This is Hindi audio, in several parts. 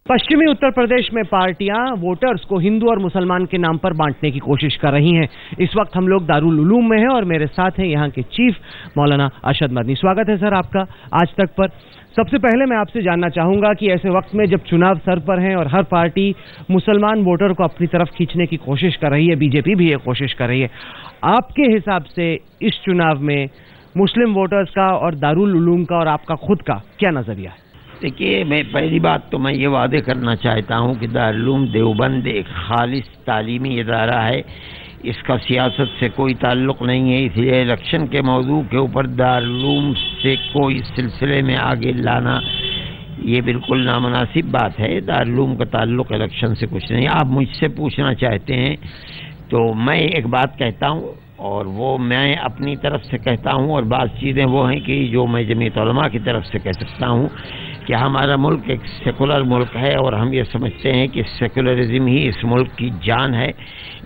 पश्चिमी उत्तर प्रदेश में पार्टियां वोटर्स को हिंदू और मुसलमान के नाम पर बांटने की कोशिश कर रही हैं। इस वक्त हम लोग दारुल उलूम में हैं और मेरे साथ हैं यहाँ के चीफ मौलाना अरशद मदनी। स्वागत है सर आपका आज तक पर। सबसे पहले मैं आपसे जानना चाहूंगा कि ऐसे वक्त में जब चुनाव सर पर हैं और हर पार्टी मुसलमान वोटर को अपनी तरफ खींचने की कोशिश कर रही है, बीजेपी भी ये कोशिश कर रही है, आपके हिसाब से इस चुनाव में मुस्लिम वोटर्स का और दारुल उलूम का और आपका खुद का क्या नजरिया है? देखिए, मैं पहली बात तो मैं ये वादे करना चाहता हूँ कि दारुल उलूम देवबंद एक खालिस तालीमी इदारा है। इसका सियासत से कोई ताल्लुक़ नहीं है, इसलिए इलेक्शन के मौजू के ऊपर दारुल उलूम से कोई सिलसिले में आगे लाना ये बिल्कुल नामुनासिब बात है। दारुल उलूम का ताल्लुक़ इलेक्शन से कुछ नहीं। आप मुझसे पूछना चाहते हैं तो मैं एक बात कहता हूँ और वो मैं अपनी तरफ से कहता हूँ, और बात चीज़ें वो हैं कि जो मैं जमीयत उलमा की तरफ से कह सकता हूँ कि हमारा मुल्क एक सेकुलर मुल्क है और हम ये समझते हैं कि सेकुलरिज्म ही इस मुल्क की जान है।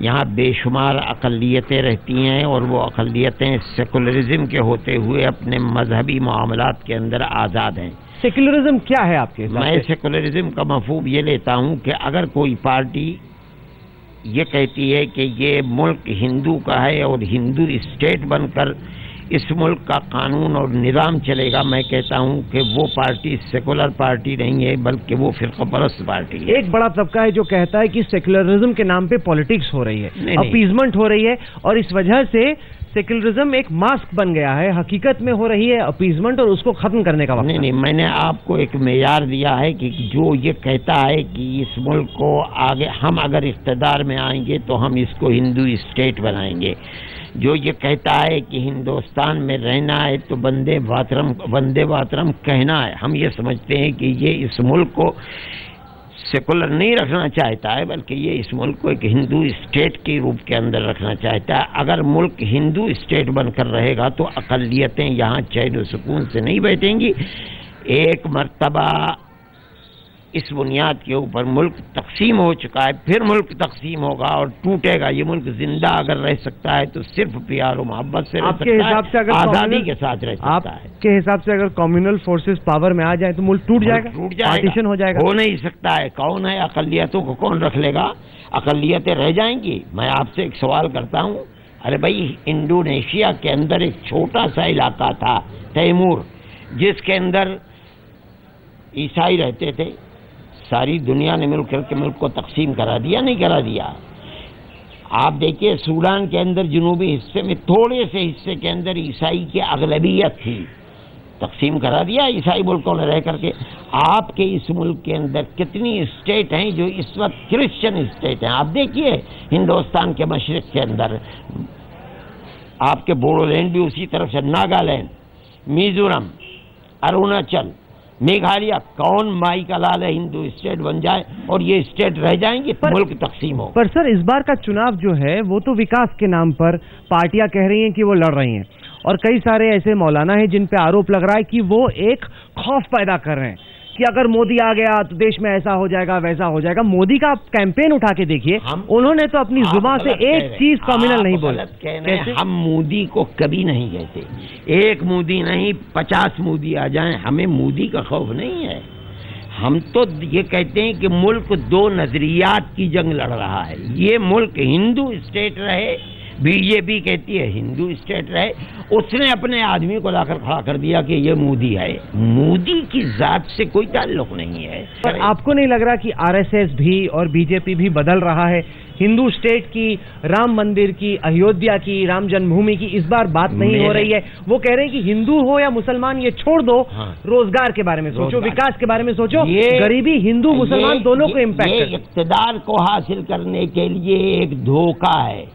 यहाँ बेशुमार अक़लियतें रहती हैं और वो अक़लियतें सेकुलरिज्म के होते हुए अपने मजहबी मामलात के अंदर आज़ाद हैं। सेकुलरिज्म क्या है आपके हिसाब से? मैं सेकुलरिज्म का मफहूम ये लेता हूँ कि अगर कोई पार्टी ये कहती है कि ये मुल्क हिंदू का है और हिंदू स्टेट बनकर इस मुल्क का कानून और निज़ाम चलेगा, मैं कहता हूँ कि वो पार्टी सेकुलर पार्टी नहीं है बल्कि वो फिरका परस्त पार्टी है। एक बड़ा तबका है जो कहता है कि सेकुलरिज्म के नाम पे पॉलिटिक्स हो रही है, अपीजमेंट हो रही है और इस वजह से सेकुलरिज्म एक मास्क बन गया है। हकीकत में हो रही है अपीजमेंट और उसको खत्म करने का वक्त। नहीं, मैंने आपको एक मेयार दिया है कि जो ये कहता है कि इस मुल्क को आगे हम अगर इख्तिदार में आएंगे तो हम इसको हिंदू स्टेट बनाएंगे, जो ये कहता है कि हिंदुस्तान में रहना है तो वंदे मातरम कहना है, हम ये समझते हैं कि ये इस मुल्क को सेकुलर नहीं रखना चाहता है बल्कि ये इस मुल्क को एक हिंदू स्टेट के रूप के अंदर रखना चाहता है। अगर मुल्क हिंदू स्टेट बनकर रहेगा तो अक़लियतें यहाँ चैन सुकून से नहीं बैठेंगी। एक मर्तबा इस बुनियाद के ऊपर मुल्क तकसीम हो चुका है, फिर मुल्क तकसीम होगा और टूटेगा। ये मुल्क जिंदा अगर रह सकता है तो सिर्फ प्यार और मोहब्बत से रह सकता है, आज़ादी के साथ रह सकता है। आपके हिसाब से अगर कम्युनल फोर्सेस पावर में आ जाए तो मुल्क टूट जाएगा, पार्टीशन हो जाएगा? हो नहीं सकता है। कौन है अक़लियतों को कौन रख लेगा? अक़लियतें रह जाएंगी। मैं आपसे एक सवाल करता हूँ, अरे भाई, इंडोनेशिया के अंदर एक छोटा सा इलाका था तैमूर, जिसके अंदर ईसाई रहते थे। सारी दुनिया ने मिलकर के मुल्क को तकसीम करा दिया, नहीं करा दिया? आप देखिए, सूडान के अंदर जुनूबी हिस्से में थोड़े से हिस्से के अंदर ईसाई की अगलबियत थी, तकसीम करा दिया ईसाई मुल्कों ने रह करके। आपके इस मुल्क के अंदर कितनी स्टेट हैं जो इस वक्त क्रिश्चियन स्टेट हैं? आप देखिए, हिंदुस्तान के मशरिक़ के अंदर आपके बोडोलैंड भी उसी तरफ से, नागालैंड, मिजोरम, अरुणाचल, मेघालय, कौन माई का लाल है हिंदू स्टेट बन जाए और ये स्टेट रह जाएंगे, मुल्क तकसीम हो। पर सर, इस बार का चुनाव जो है वो तो विकास के नाम पर पार्टियां कह रही हैं कि वो लड़ रही हैं और कई सारे ऐसे मौलाना हैं जिन पे आरोप लग रहा है कि वो एक खौफ पैदा कर रहे हैं कि अगर मोदी आ गया तो देश में ऐसा हो जाएगा, वैसा हो जाएगा। मोदी का आप कैंपेन उठा के देखिए, उन्होंने तो अपनी जुबान से एक चीज कम्युनल नहीं बोला। हम मोदी को कभी नहीं कहते। एक मोदी नहीं, 50 मोदी आ जाएं, हमें मोदी का खौफ नहीं है। हम तो ये कहते हैं कि मुल्क दो नजरियात की जंग लड़ रहा है। ये मुल्क हिंदू स्टेट रहे, बीजेपी कहती है हिंदू स्टेट रहे। उसने अपने आदमी को लाकर खड़ा कर दिया कि ये मोदी है। मोदी की जात से कोई ताल्लुक नहीं है। पर आपको नहीं लग रहा कि आरएसएस भी और बीजेपी भी बदल रहा है? हिंदू स्टेट की, राम मंदिर की, अयोध्या की, राम जन्मभूमि की इस बार बात नहीं हो रही है। वो कह रहे हैं कि हिंदू हो या मुसलमान ये छोड़ दो, रोजगार के बारे में सोचो, विकास के बारे में सोचो। गरीबी हिंदू मुसलमान दोनों को इम्पैक्ट। इक़्तिदार को हासिल करने के लिए एक धोखा है।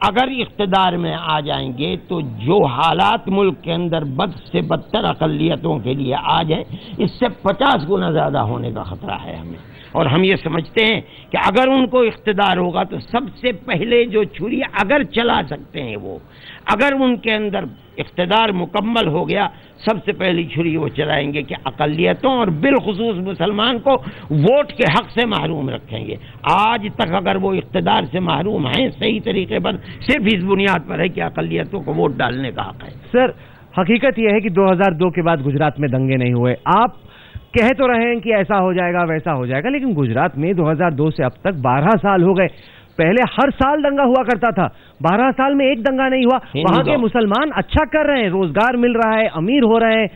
अगर इक़्तिदार में आ जाएंगे तो जो हालात मुल्क के अंदर बद से बदतर अक़लियतों के लिए आ जाए, इससे 50 गुना ज़्यादा होने का ख़तरा है हमें। और हम ये समझते हैं कि अगर उनको इख्तिदार होगा तो सबसे पहले जो छुरी अगर चला सकते हैं वो, अगर उनके अंदर इख्तिदार मुकम्मल हो गया, सबसे पहली छुरी वो चलाएंगे कि अक़लियतों और बिलखुसूस मुसलमान को वोट के हक़ से महरूम रखेंगे। आज तक अगर वो इख्तिदार से महरूम हैं सही तरीके पर, सिर्फ इस बुनियाद पर है कि अक़लियतों को वोट डालने का हक़ है। सर, हकीकत यह है कि 2002 के बाद गुजरात में दंगे नहीं हुए। आप कह तो रहे हैं कि ऐसा हो जाएगा वैसा हो जाएगा, लेकिन गुजरात में 2002 से अब तक 12 साल हो गए। पहले हर साल दंगा हुआ करता था, 12 साल में एक दंगा नहीं हुआ। वहां के मुसलमान अच्छा कर रहे हैं, रोजगार मिल रहा है, अमीर हो रहे हैं।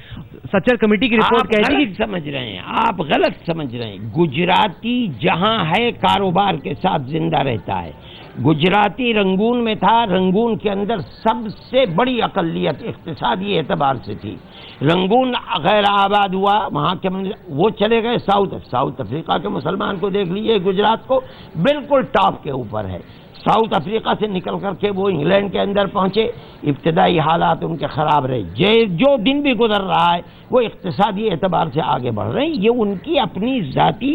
सच्चर कमेटी की रिपोर्ट कहती है कि समझ रहे हैं, आप गलत समझ रहे हैं। गुजराती जहां है कारोबार के साथ जिंदा रहता है। गुजराती रंगून में था, रंगून के अंदर सबसे बड़ी अकलियत इक्तिसादी एतबार से थी। रंगून गैर आबाद हुआ, वहाँ के वो चले गए साउथ अफ्रीका के मुसलमान को देख लीजिए, गुजरात को बिल्कुल टॉप के ऊपर है। साउथ अफ्रीका से निकल करके वो इंग्लैंड के अंदर पहुंचे, इब्तदाई हालात उनके खराब रहे। जो दिन भी गुजर रहा है वो इक्तिसादी एतबार से आगे बढ़ रहे हैं। ये उनकी अपनी जाती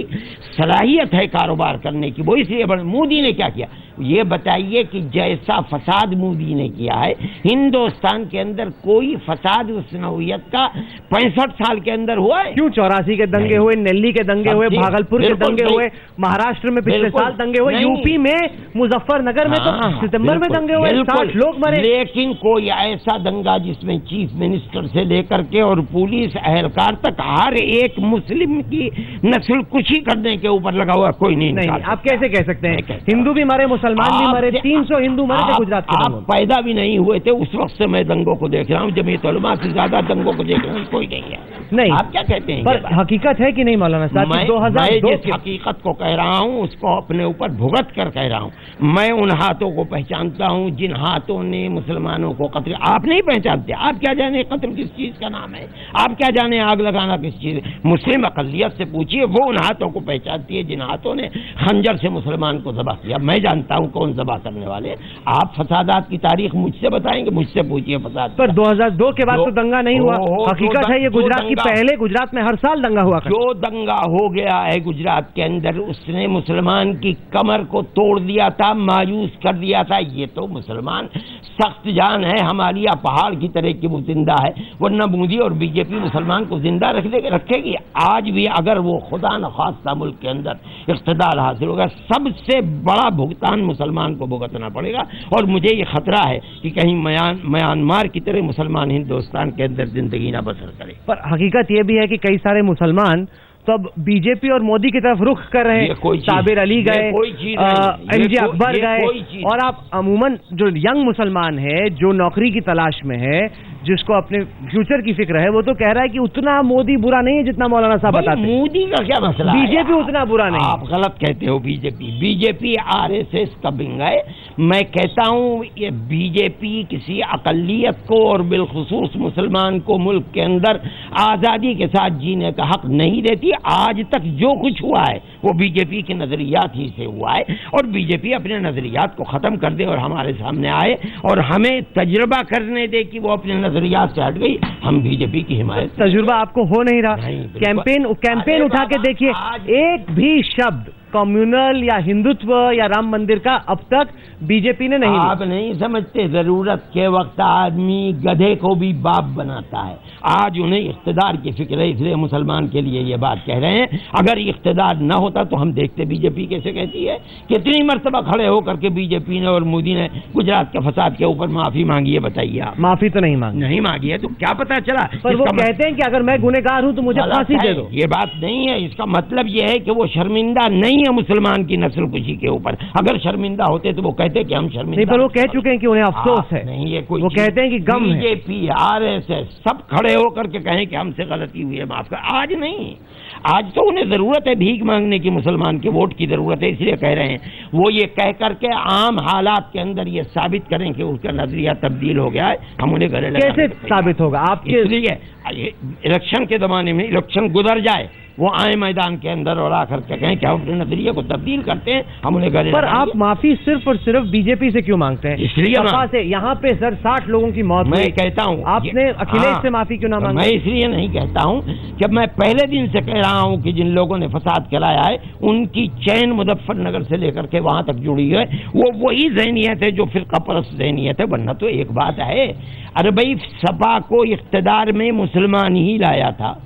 सलाहियत है कारोबार करने की, वो इसलिए मोदी ने क्या किया ये बताइए कि जैसा फसाद मोदी ने किया है, हिंदुस्तान के अंदर कोई फसाद उस नौयत का 65 साल के अंदर हुआ है? क्यों 84 के दंगे हुए, दिल्ली के दंगे हुए, भागलपुर के दंगे हुए, महाराष्ट्र में पिछले साल दंगे हुए, यूपी में मुजफ्फरनगर में तो सितंबर में दंगे हुए, 60 लोग मरे। लेकिन कोई ऐसा दंगा जिसमें चीफ मिनिस्टर से लेकर के और पुलिस एहलकार तक हर एक मुस्लिम की नस्ल कुशी करने के ऊपर लगा हुआ कोई नहीं। आप कैसे कह सकते हैं? हिंदू भी मरे, मुसलमान भी मरे, 300 हिंदू मरे थे गुजरात के दंगों में। आप पैदा भी नहीं हुए थे उस वक्त से मैं दंगों को देख रहा हूँ, जमीयत उलमा से ज्यादा दंगों को देख रहा हूँ, कोई नहीं है। नहीं, आप क्या कहते हैं? पर हकीकत है कि नहीं मौलाना साहब? मैं जिस हकीकत को कह रहा हूँ उसको अपने ऊपर भुगत कर कह रहा हूँ। मैं उन हाथों को पहचानता हूँ जिन हाथों ने मुसलमानों को कत्ल। आप नहीं पहचानते, आप क्या जाने कत्ल किस चीज का नाम है, आप क्या जाने आग लगाना किस चीज। मुस्लिम अकलियत से पूछिए, वो उन हाथों को पहचानती है जिन हाथों ने खंजर से मुसलमान को ज़बह किया। मैं जानता हूँ कौन ज़बह करने वाले। आप फसादात की तारीख मुझसे बताएंगे, मुझसे पूछिए फसाद। पर 2002 के बाद तो दंगा नहीं हुआ। हकीकत है ये गुजरात की, पहले गुजरात में हर साल दंगा हुआ। जो दंगा हो गया है गुजरात के अंदर, उसने मुसलमान की कमर को तोड़ दिया था, मायूस कर दिया था। ये तो मुसलमान सख्त जान है, हमारी पहाड़ की तरह की वो जिंदा है, वरना मोदी और बीजेपी मुसलमान को जिंदा रखेगी। आज भी अगर वो खुदा न खास्ता मुल्क के अंदर इख्तिदार हासिल होगा, सबसे बड़ा भुगतान मुसलमान को भुगतना पड़ेगा। और मुझे ये खतरा है कि कहीं म्यांमार की तरह मुसलमान हिंदुस्तान के अंदर जिंदगी ना बसर करे। पर हकीकत ये भी है कि कई सारे मुसलमान तो अब बीजेपी और मोदी की तरफ रुख कर रहे हैं। साबिर अली गए, एमजे अकबर गए, और आप अमूमन जो यंग मुसलमान है, जो नौकरी की तलाश में है, जिसको अपने फ्यूचर की फिक्र है, वो तो कह रहा है कि उतना मोदी बुरा नहीं है जितना मौलाना साहब बताते हैं। मोदी का क्या मसला है? बीजेपी उतना बुरा नहीं। आप गलत कहते हो। बीजेपी आरएसएस का बिंग है। मैं कहता हूँ ये बीजेपी किसी अकलियत को और बिलखुसूस मुसलमान को मुल्क के अंदर आज़ादी के साथ जीने का हक नहीं देती। आज तक जो कुछ हुआ है वो बीजेपी के नजरियात ही से हुआ है, और बीजेपी अपने नजरियात को खत्म कर दे और हमारे सामने आए और हमें तजुर्बा करने दे कि वो अपने नजरियात से हट गई। हम बीजेपी की हिमायत। तजुर्बा आपको हो नहीं रहा। कैंपेन उठा के देखिए, एक भी शब्द कम्युनल या हिंदुत्व या राम मंदिर का अब तक बीजेपी ने नहीं। आप नहीं समझते, जरूरत के वक्त आदमी गधे को भी बाप बनाता है। आज उन्हें इख्तिदार की फिक्र है, इसलिए मुसलमान के लिए ये बात कह रहे हैं। अगर इख्तिदार न होता तो हम देखते बीजेपी कैसे कहती है। कितनी मर्तबा खड़े होकर के बीजेपी ने और मोदी ने गुजरात के फसाद के ऊपर माफी मांगी है, बताइए आप। माफी तो नहीं मांगी है तो क्या पता चला? पर वो कहते हैं कि अगर मैं गुनहगार हूं तो मुझे फांसी दे दो। ये बात नहीं है। इसका मतलब ये है कि वो शर्मिंदा नहीं है मुसलमान की नस्ल कुशी के ऊपर। अगर शर्मिंदा होते तो वो कहते कि हम शर्मिंदा नहीं, पर वो कह चुके हैं कि उन्हें अफसोस है। नहीं, ये कोई वो कहते हैं कि गम है। बीजेपी आरएसएस सब खड़े होकर के कहें कि हमसे गलती हुई है, माफ कर। आज नहीं, आज तो उन्हें जरूरत है भीख मांगने की, मुसलमान के वोट की जरूरत है, इसलिए कह रहे हैं। वो ये कह करके आम हालात के अंदर ये साबित करें कि उसका नजरिया तब्दील हो गया है, हम उन्हें गले लगाने। कैसे साबित होगा आपके? इसलिए इलेक्शन के जमाने में इलेक्शन गुजर जाए, वो आए मैदान के अंदर और आकर के कहें कि हम अपने नजरिए को तब्दील करते हैं, हम उन्हें गले। पर आप माफी सिर्फ और सिर्फ बीजेपी से क्यों मांगते हैं? इसलिए से यहाँ पे सर 60 लोगों की मौत। मैं कहता हूँ आपने अखिलेश से माफी क्यों ना मांगी? मैं इसलिए नहीं कहता हूँ कि मैं पहले दिन से कह रहा हूँ कि जिन लोगों ने फसाद कराया है उनकी चैन मुजफ्फरनगर से लेकर के वहां तक जुड़ी है। वो वही ज़हनियत है जो फिरका परस्त ज़हनियत है। वरना तो एक बात है, अरे भाई सपा को इख्तिदार में मुसलमान ही लाया था।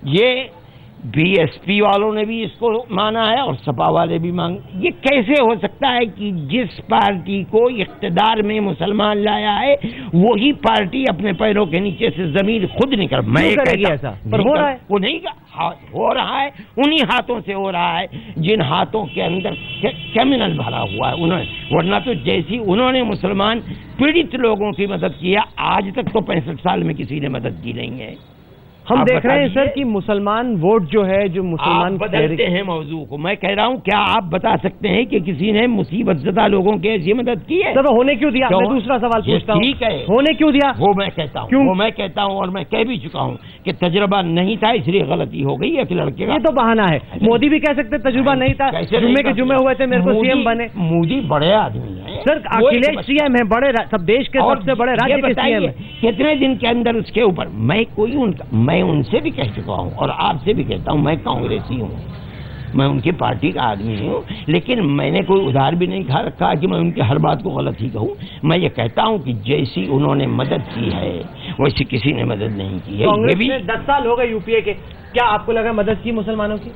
ये बीएसपी वालों ने भी इसको माना है और सपा वाले भी मांग। ये कैसे हो सकता है कि जिस पार्टी को इख्तिदार में मुसलमान लाया है वही पार्टी अपने पैरों के नीचे से जमीन खुद निकल, मैं ऐसा पर हो रहा है, वो नहीं हो रहा है, उन्हीं हाथों से हो रहा है जिन हाथों के अंदर क्रिमिनल भरा हुआ है उन्होंने, वरना तो जैसी उन्होंने मुसलमान पीड़ित लोगों की मदद किया, आज तक तो 65 साल में किसी ने मदद की नहीं है। हम देख रहे हैं सर कि मुसलमान वोट जो है, जो मुसलमान बदलते हैं मौजू को। मैं कह रहा हूं, क्या आप बता सकते हैं कि किसी ने मुसीबत ज़दा लोगों की ऐसी मदद की है? सर होने क्यों दिया? मैं दूसरा सवाल पूछता हूं, ठीक है, होने क्यों दिया? वो मैं कहता हूं, वो मैं कहता हूं और मैं कह भी चुका हूं कि तजुर्बा नहीं था इसलिए गलती हो गई एक लड़के का। ये तो बहाना है। मोदी भी कह सकते तजुर्बा नहीं था, जुम्मे के जुम्मे हुए थे, मेरे को सीएम बने। मोदी बड़े आदमी है सर, अखिलेश सीएम है, बड़े सब देश के सबसे बड़े राज्य के सीएम है। कितने दिन के अंदर उसके ऊपर मैं उनसे भी कह चुका हूं और आपसे भी कहता हूं, मैं कांग्रेसी हूं, मैं उनकी पार्टी का आदमी हूं, लेकिन मैंने कोई उधार भी नहीं खा रखा कि मैं उनकी हर बात को गलत ही कहूं। मैं ये कहता हूं कि जैसी उन्होंने मदद की है वैसी किसी ने मदद नहीं की है। कांग्रेस में 10 साल हो गए यूपीए के, क्या आपको लगा मदद की मुसलमानों की?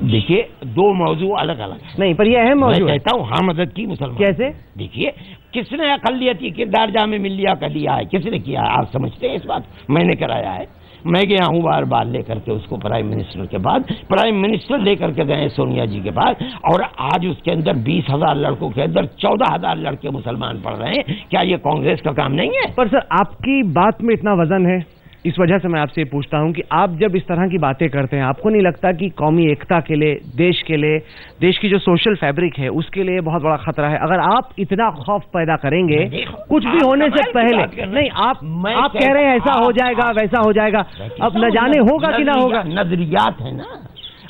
देखिए, दो मौजू अलग अलग नहीं, पर ये अहम मौजू है। कहता हूँ हाँ, मदद की मुसलमान। कैसे? देखिए, किसने अक़लियती किरदार जामे मिल्लिया का दिया है, किसने किया है? आप समझते हैं इस बात? मैंने कराया है, मैं गया हूँ बार बार लेकर के उसको प्राइम मिनिस्टर के पास, प्राइम मिनिस्टर लेकर के गए सोनिया जी के पास, और आज उसके अंदर 20,000 लड़कों के अंदर 14,000 लड़के मुसलमान पढ़ रहे हैं। क्या ये कांग्रेस का काम नहीं है? पर सर, आपकी बात में इतना वजन है, इस वजह से मैं आपसे पूछता हूं कि आप जब इस तरह की बातें करते हैं, आपको नहीं लगता कि कौमी एकता के लिए, देश की जो सोशल फैब्रिक है उसके लिए बहुत बड़ा खतरा है? अगर आप इतना खौफ पैदा करेंगे कुछ भी होने से पहले, नहीं आप कह रहे हैं ऐसा हो जाएगा वैसा हो जाएगा, अब न जाने होगा कि ना होगा। नजरियात है ना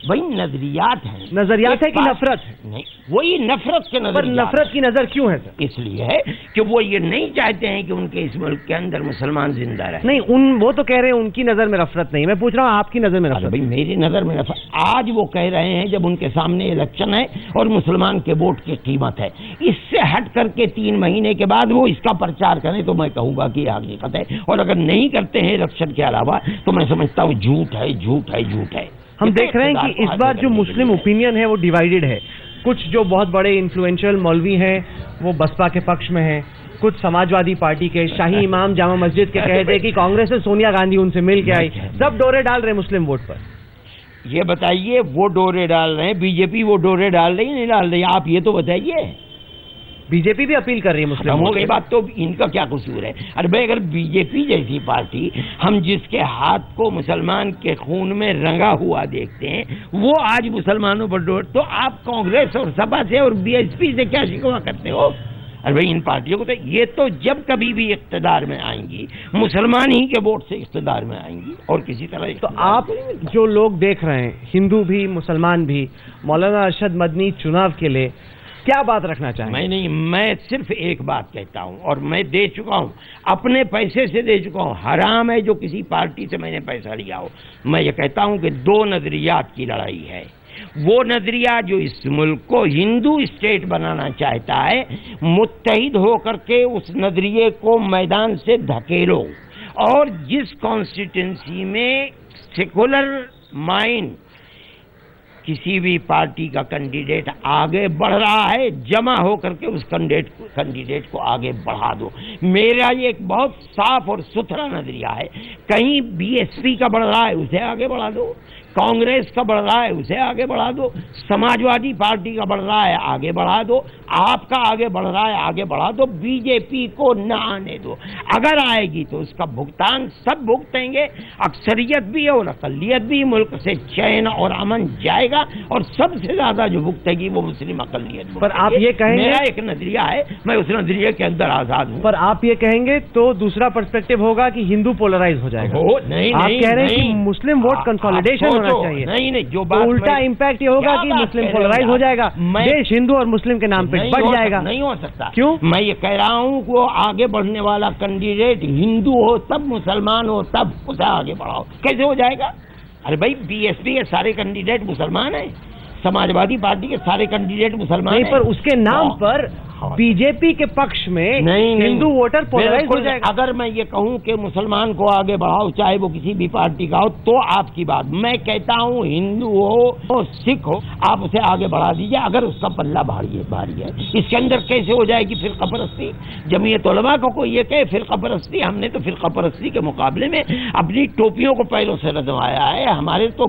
भाई, नजरियात है। नजरियात है कि नफरत? नहीं, वही नफरत के नजर। पर नफरत की नजर क्यों है सर? इसलिए है कि वो ये नहीं चाहते हैं कि उनके इस मुल्क के अंदर मुसलमान जिंदा रहे। नहीं, वो तो कह रहे हैं उनकी नजर में नफरत नहीं, मैं पूछ रहा हूँ आपकी नजर में नफरत। भाई मेरी नजर में नफरत, आज वो कह रहे हैं जब उनके सामने इलेक्शन है और मुसलमान के वोट की कीमत है, इससे हट करके 3 महीने के बाद वो इसका प्रचार करें तो मैं कहूंगा कि हकीकत है, और अगर नहीं करते हैं इलेक्शन के अलावा तो मैं समझता हूँ झूठ है, झूठ है, झूठ है। हम देख रहे हैं कि इस बार जो मुस्लिम ओपिनियन है वो डिवाइडेड है। कुछ जो बहुत बड़े इन्फ्लुएंशियल मौलवी हैं वो बसपा के पक्ष में हैं, कुछ समाजवादी पार्टी के शाही इमाम जामा मस्जिद के कहते हैं कि कांग्रेस से सोनिया गांधी उनसे मिल के आई, सब डोरे डाल रहे मुस्लिम वोट पर। ये बताइए, वो डोरे डाल रहे हैं, बीजेपी वो डोरे डाल रही नहीं डाल रही? आप ये तो बताइए। बीजेपी भी अपील कर रही है मुस्लिम हो गई बात, तो इनका क्या कसूर है? अरे भाई, अगर बीजेपी जैसी पार्टी, हम जिसके हाथ को मुसलमान के खून में रंगा हुआ देखते हैं, वो आज मुसलमानों पर डोर, तो आप कांग्रेस और सपा से और बीएसपी से क्या शिकवा करते हो? अरे भाई, इन पार्टियों को तो ये तो जब कभी भी इख्तिदार में आएंगी मुसलमान ही के वोट से इख्तिदार में आएंगी, और किसी तरह। तो आप जो लोग देख रहे हैं, हिंदू भी मुसलमान भी, मौलाना अरशद मदनी चुनाव के लिए क्या बात रखना चाहेंगे? मैं सिर्फ एक बात कहता हूं, और मैं दे चुका हूं, अपने पैसे से दे चुका हूं। हराम है जो किसी पार्टी से मैंने पैसा लिया हो। मैं ये कहता हूं कि 2 नजरियात की लड़ाई है। वो नजरिया जो इस मुल्क को हिंदू स्टेट बनाना चाहता है, मुत्तहिद होकर के उस नजरिए को मैदान से धकेलो, और जिस कॉन्स्टिट्यूंसी में सेकुलर माइंड किसी भी पार्टी का कैंडिडेट आगे बढ़ रहा है, जमा होकर के उस कैंडिडेट को आगे बढ़ा दो। मेरा ये एक बहुत साफ और सुथरा नजरिया है। कहीं बीएसपी का बढ़ रहा है, उसे आगे बढ़ा दो। कांग्रेस का बढ़ रहा है, उसे आगे बढ़ा दो। समाजवादी पार्टी का बढ़ रहा है, आगे बढ़ा दो। आपका आगे बढ़ रहा है, आगे बढ़ा दो। बीजेपी को न आने दो। अगर आएगी तो उसका भुगतान सब भुगतेंगे, अक्सरियत भी और अकलियत भी। मुल्क से चैन और अमन जाएगा, और सबसे ज्यादा जो भुगतेगी वो मुस्लिम अकलियत। पर आप ये कहेंगे, मेरा एक नजरिया है, मैं उस नजरिए के अंदर आजाद हूँ। पर आप ये कहेंगे तो दूसरा पर्सपेक्टिव होगा कि हिंदू पोलराइज हो जाएगा। नहीं, आप कह रहे हैं कि मुस्लिम वोट कंसोलिडेशन होना चाहिए। नहीं, जो बात उल्टा इम्पैक्ट ये होगा कि मुस्लिम पोलराइज हो जाएगा, देश हिंदू और मुस्लिम के नाम पे बढ़ जाएगा। नहीं हो सकता। क्यों? मैं ये कह रहा हूँ कि वो आगे बढ़ने वाला कैंडिडेट हिंदू हो तब, मुसलमान हो तब, उसे आगे बढ़ाओ। कैसे हो जाएगा? अरे भाई, बीएसपी के सारे कैंडिडेट मुसलमान हैं, समाजवादी पार्टी के सारे कैंडिडेट मुसलमान हैं। पर उसके नाम पर बीजेपी के पक्ष में नहीं, हिंदू वोटर पोलराइज हो जाएगा। अगर मैं ये कहूं कि मुसलमान को आगे बढ़ाओ, चाहे वो किसी भी पार्टी का हो, तो आपकी बात। मैं कहता हूं हिंदू हो सिख हो, आप उसे आगे बढ़ा दीजिए अगर उसका पल्ला भारी है। इसके अंदर कैसे हो जाएगी फिरका परस्ती? जमीयत उलमा को कोई ये कहे फिरका परस्ती, हमने तो फिरका परस्ती के मुकाबले में अपनी टोपियों को पैरों से रजवाया है। हमारे तो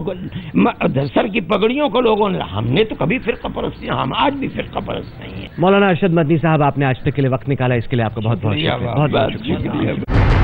सर की पगड़ियों को लोगों ने, हमने तो कभी फिरका परस्ती, हम आज भी फिरका परस्त नहीं है। मौलाना अरशद मदनी साहब, आपने आज तक के लिए वक्त निकाला, इसके लिए आपका बहुत बहुत शुक्रिया।